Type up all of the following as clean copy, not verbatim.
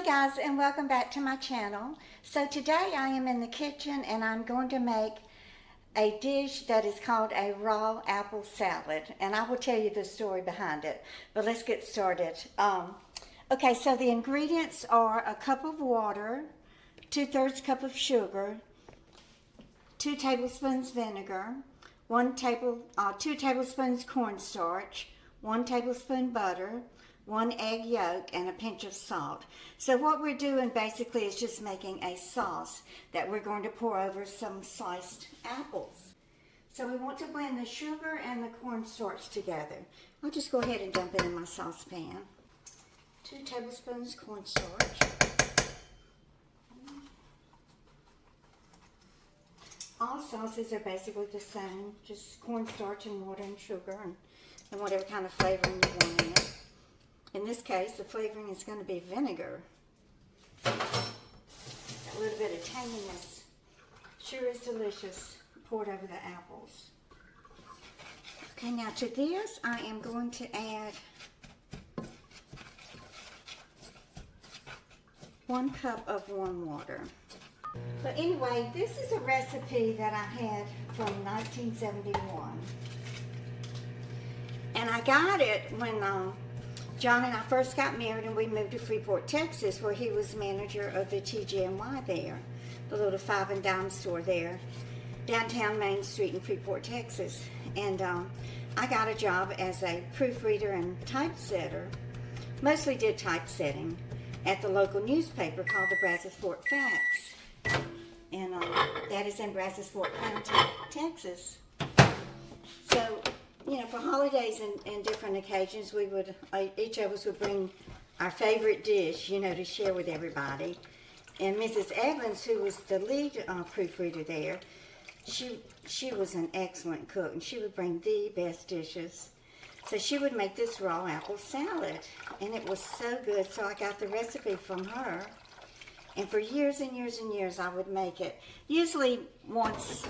guys, and welcome back to my channel. So today I am in the kitchen and I'm going to make a dish that is called a raw apple salad, and I will tell you the story behind it, but let's get started. Okay, so the ingredients are a cup of water, 2/3 cup of sugar, 2 tablespoons vinegar, 2 tablespoons cornstarch, 1 tablespoon butter, 1 egg yolk, and a pinch of salt. So what we're doing basically is just making a sauce that we're going to pour over some sliced apples. So we want to blend the sugar and the cornstarch together. I'll just go ahead and dump it in my saucepan. 2 tablespoons cornstarch. All sauces are basically the same, just cornstarch and water and sugar and whatever kind of flavoring you want in it. In this case, the flavoring is going to be vinegar. A little bit of tanginess. Sure is delicious, poured over the apples. Okay, now to this, I am going to add 1 cup of warm water. But anyway, this is a recipe that I had from 1971. And I got it when John and I first got married and we moved to Freeport, Texas, where he was manager of the TGNY there, the little 5 and dime store there, downtown Main Street in Freeport, Texas. And I got a job as a proofreader and typesetter, mostly did typesetting, at the local newspaper called the Brazos Fort Facts. And that is in Brazos Fort County, Texas. So, you know, for holidays and different occasions, we would, each of us would bring our favorite dish, you know, to share with everybody. And Mrs. Evans, who was the lead proofreader there, she was an excellent cook, and she would bring the best dishes. So she would make this raw apple salad, and it was so good. So I got the recipe from her, and for years and years and years, I would make it, usually once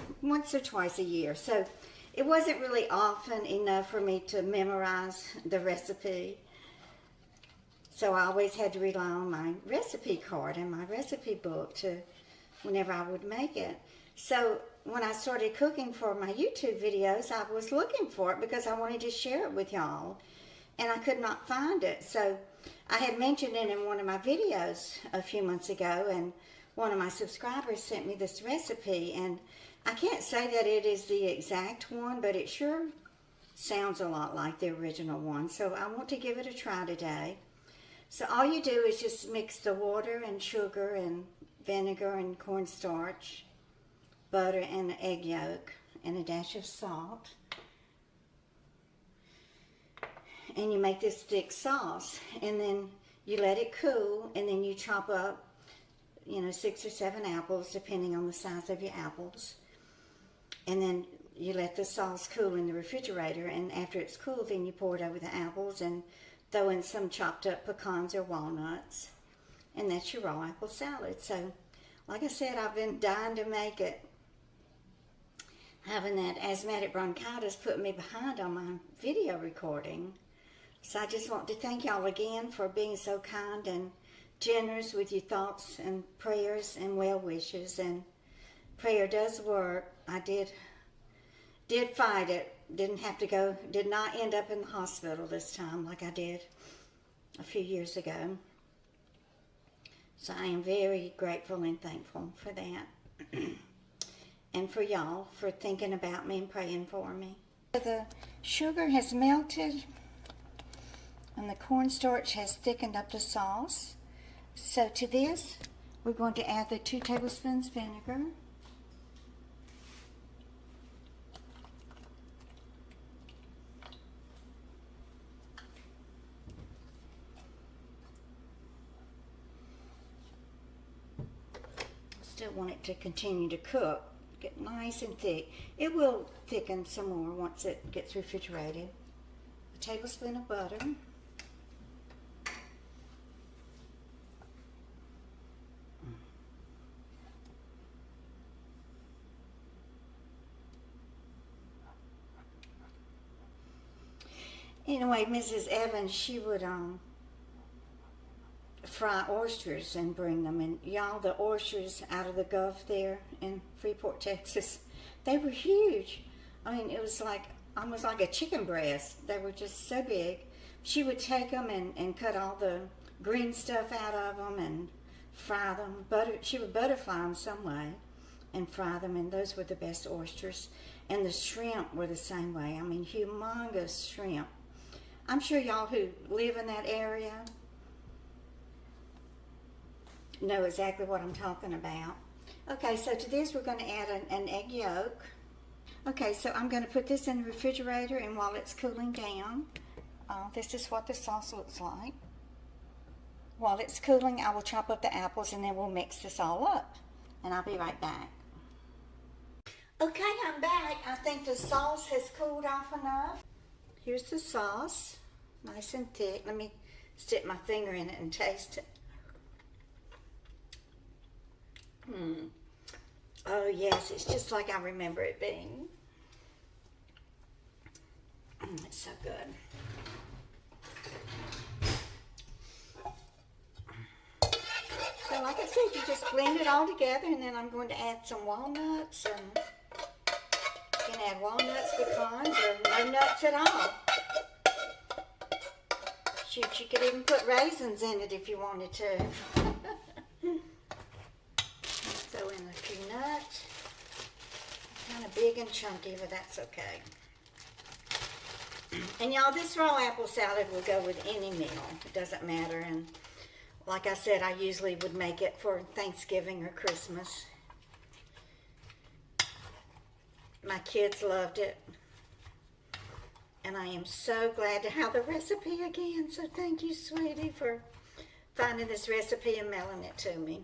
or twice a year. So it wasn't really often enough for me to memorize the recipe. So I always had to rely on my recipe card and my recipe book to whenever I would make it. So when I started cooking for my YouTube videos, I was looking for it because I wanted to share it with y'all, and I could not find it. So I had mentioned it in one of my videos a few months ago, and one of my subscribers sent me this recipe, and I can't say that it is the exact one, but it sure sounds a lot like the original one. So I want to give it a try today. So all you do is just mix the water and sugar and vinegar and cornstarch, butter and egg yolk, and a dash of salt. And you make this thick sauce, and then you let it cool, and then you chop up, you know, 6 or 7 apples, depending on the size of your apples. And then you let the sauce cool in the refrigerator, and after it's cool, then you pour it over the apples and throw in some chopped up pecans or walnuts. And that's your raw apple salad. So, like I said, I've been dying to make it. Having that asthmatic bronchitis put me behind on my video recording. So I just want to thank y'all again for being so kind and generous with your thoughts and prayers and well wishes. And prayer does work. I did fight it. Did not end up in the hospital this time like I did a few years ago. So I am very grateful and thankful for that. And for y'all for thinking about me and praying for me. The sugar has melted and the cornstarch has thickened up the sauce. So to this, we're going to add the 2 tablespoons vinegar. Still want it to continue to cook, get nice and thick. It will thicken some more once it gets refrigerated. A tablespoon of butter. Anyway, Mrs. Evans, she would fry oysters and bring them. And y'all, the oysters out of the Gulf there in Freeport, Texas, they were huge. I mean, it was like almost like a chicken breast. They were just so big. She would take them and cut all the green stuff out of them and fry them. She would butterfly them some way and fry them, and those were the best oysters. And the shrimp were the same way. I mean, humongous shrimp. I'm sure y'all who live in that area know exactly what I'm talking about. Okay, so to this we're going to add an egg yolk. Okay, so I'm going to put this in the refrigerator, and while it's cooling down, this is what the sauce looks like. While it's cooling, I will chop up the apples, and then we'll mix this all up. And I'll be right back. Okay, I'm back. I think the sauce has cooled off enough. Here's the sauce, nice and thick. Let me stick my finger in it and taste it. Oh yes, it's just like I remember it being. It's so good. So like I said, you just blend it all together, and then I'm going to add some walnuts, and you can add walnuts, pecans, or no nuts at all. Shoot, you could even put raisins in it if you wanted to. Throw in a few nuts. Kind of big and chunky, but that's okay. And y'all, this raw apple salad will go with any meal. It doesn't matter. And like I said, I usually would make it for Thanksgiving or Christmas. My kids loved it. And I am so glad to have the recipe again. So thank you, sweetie, for finding this recipe and mailing it to me.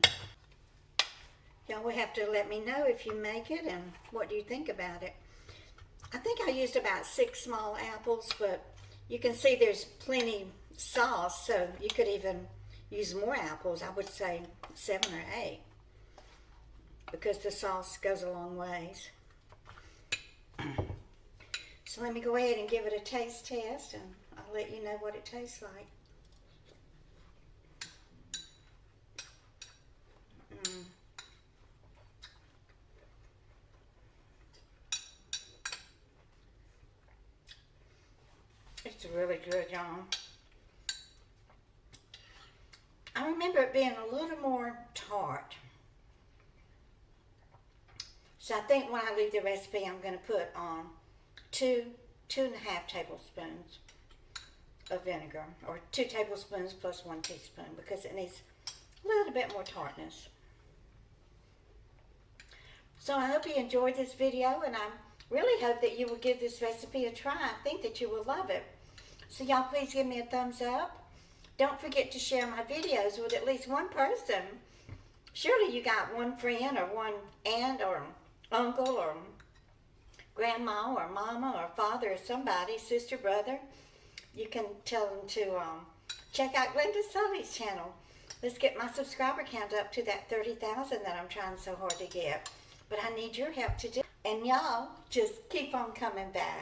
Y'all will have to let me know if you make it and what do you think about it. I think I used about 6 small apples, but you can see there's plenty sauce, so you could even use more apples. I would say 7 or 8, because the sauce goes a long ways. So let me go ahead and give it a taste test, and I'll let you know what it tastes like. It's really good, y'all. I remember it being a little more tart. So I think when I leave the recipe, I'm going to put on 2.5 tablespoons of vinegar, or 2 tablespoons plus 1 teaspoon, because it needs a little bit more tartness. So I hope you enjoyed this video, and I really hope that you will give this recipe a try. I think that you will love it. So y'all, please give me a thumbs up. Don't forget to share my videos with at least one person. Surely you got one friend or one aunt or uncle or grandma or mama or father or somebody, sister, brother. You can tell them to check out Glenda Sully's channel. Let's get my subscriber count up to that 30,000 that I'm trying so hard to get. But I need your help to do it. And y'all, just keep on coming back.